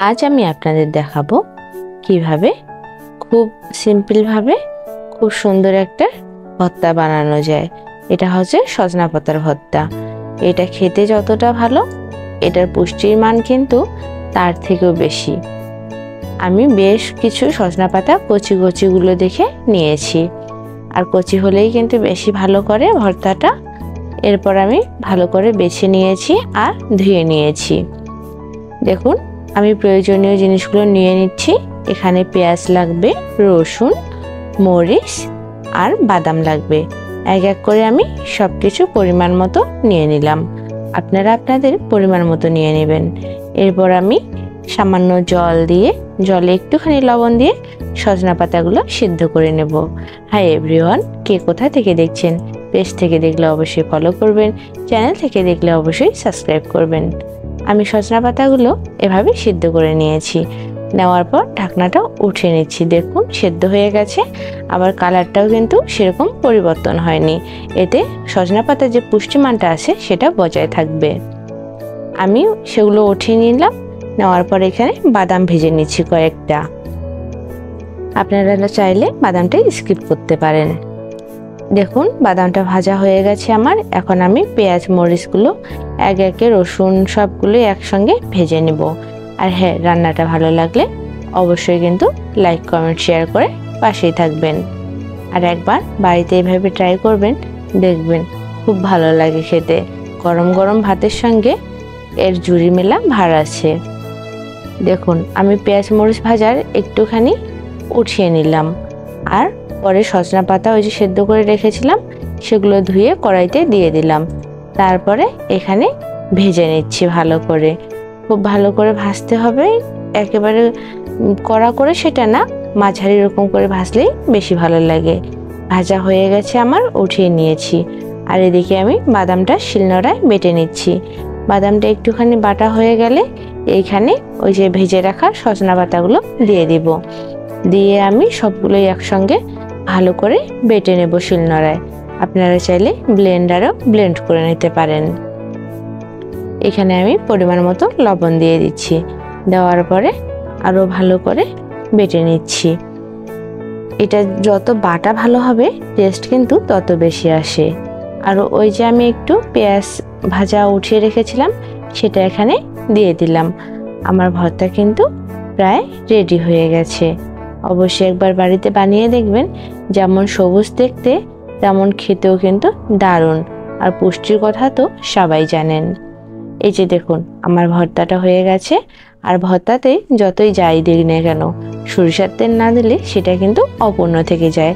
আজ আমি আপনাদের দেখাবো কিভাবে খুব সিম্পল ভাবে খুব সুন্দর একটা ভর্তা বানানো যায়। এটা হচ্ছে সজনা পাতার ভর্তা। এটা খেতে যতটা ভালো, এটার পুষ্টির মান কিন্তু তার থেকেও বেশি। আমি বেশ কিছু সজনা পাতা কচি কচিগুলো দেখে নিয়েছি, আর কচি হলেই কিন্তু বেশি ভালো করে ভর্তাটা। এরপর আমি ভালো করে বেছে নিয়েছি আর ধুয়ে নিয়েছি। দেখুন, আমি প্রয়োজনীয় জিনিসগুলো নিয়ে নিচ্ছি। এখানে পেঁয়াজ লাগবে, রসুন, মরিচ আর বাদাম লাগবে। এক এক করে আমি সব কিছু পরিমাণ মতো নিয়ে নিলাম। আপনারা আপনাদের পরিমাণ মতো নিয়ে নেবেন। এরপর আমি সামান্য জল দিয়ে, জলে একটুখানি লবণ দিয়ে সজনা পাতাগুলো সিদ্ধ করে নেব। হাই এভরিওয়ান, কে কোথা থেকে দেখছেন? পেজ থেকে দেখলে অবশ্যই ফলো করবেন, চ্যানেল থেকে দেখলে অবশ্যই সাবস্ক্রাইব করবেন। আমি সজনা পাতাগুলো এভাবে সিদ্ধ করে নিয়েছি। নেওয়ার পর ঢাকনাটা উঠিয়ে নিচ্ছি। দেখুন, সিদ্ধ হয়ে গেছে, আবার কালারটাও কিন্তু সেরকম পরিবর্তন হয়নি। এতে সজনা পাতার যে পুষ্টিমানটা আছে সেটা বজায় থাকবে। আমি সেগুলো উঠিয়ে নিলাম। নেওয়ার পর এখানে বাদাম ভেজে নিচ্ছি কয়েকটা। আপনারা চাইলে বাদামটা স্কিপ করতে পারেন। দেখুন, বাদামটা ভাজা হয়ে গেছে আমার। এখন আমি পেঁয়াজ মরিচগুলো এক একে, রসুন সবগুলো একসঙ্গে ভেজে নেব। আর হ্যাঁ, রান্নাটা ভালো লাগলে অবশ্যই কিন্তু লাইক কমেন্ট শেয়ার করে পাশেই থাকবেন। আর একবার বাড়িতে এইভাবে ট্রাই করবেন, দেখবেন খুব ভালো লাগে খেতে। গরম গরম ভাতের সঙ্গে এর জুড়ি মেলা ভার আছে। দেখুন, আমি পেঁয়াজ মরিচ ভাজার একটুখানি উঠিয়ে নিলাম। আর পরে সজনা পাতা ওই যে সেদ্ধ করে রেখেছিলাম সেগুলো ধুয়ে কড়াইতে দিয়ে দিলাম। তারপরে এখানে ভেজে নিচ্ছি ভালো করে। খুব ভালো করে ভাজতে হবে, একেবারে কড়া করে সেটা না, মাঝারি রকম করে ভাজলেই বেশি ভালো লাগে। ভাজা হয়ে গেছে আমার, উঠিয়ে নিয়েছি। আর এদিকে আমি বাদামটা শিলনোড়ায় বেটে নিচ্ছি। বাদামটা একটুখানি বাটা হয়ে গেলে এইখানে ওই যে ভেজে রাখা সজনা পাতাগুলো দিয়ে দিব। দিয়ে আমি সবগুলোই একসঙ্গে ভালো করে বেটে নেব শিলনোড়ায়। আপনারা চাইলে ব্লেন্ডারও ব্লেন্ড করে নিতে পারেন। এখানে আমি পরিমাণ মতো লবণ দিয়ে দিচ্ছি। দেওয়ার পরে আরও ভালো করে বেটে নিচ্ছি। এটা যত বাটা ভালো হবে, টেস্ট কিন্তু তত বেশি আসে। আর ওই যে আমি একটু পেঁয়াজ ভাজা উঠিয়ে রেখেছিলাম সেটা এখানে দিয়ে দিলাম। আমার ভর্তা কিন্তু প্রায় রেডি হয়ে গেছে। অবশ্যই একবার বাড়িতে বানিয়ে দেখবেন। যেমন সবুজ দেখতে, তেমন খেতেও কিন্তু দারুণ। আর পুষ্টির কথা তো সবাই জানেন। এই যে দেখুন, আমার ভর্তাটা হয়ে গেছে। আর ভর্তাতে যতই যাই দিই না কেন, সরিষার তেল না দিলে সেটা কিন্তু অপূর্ণ থেকে যায়।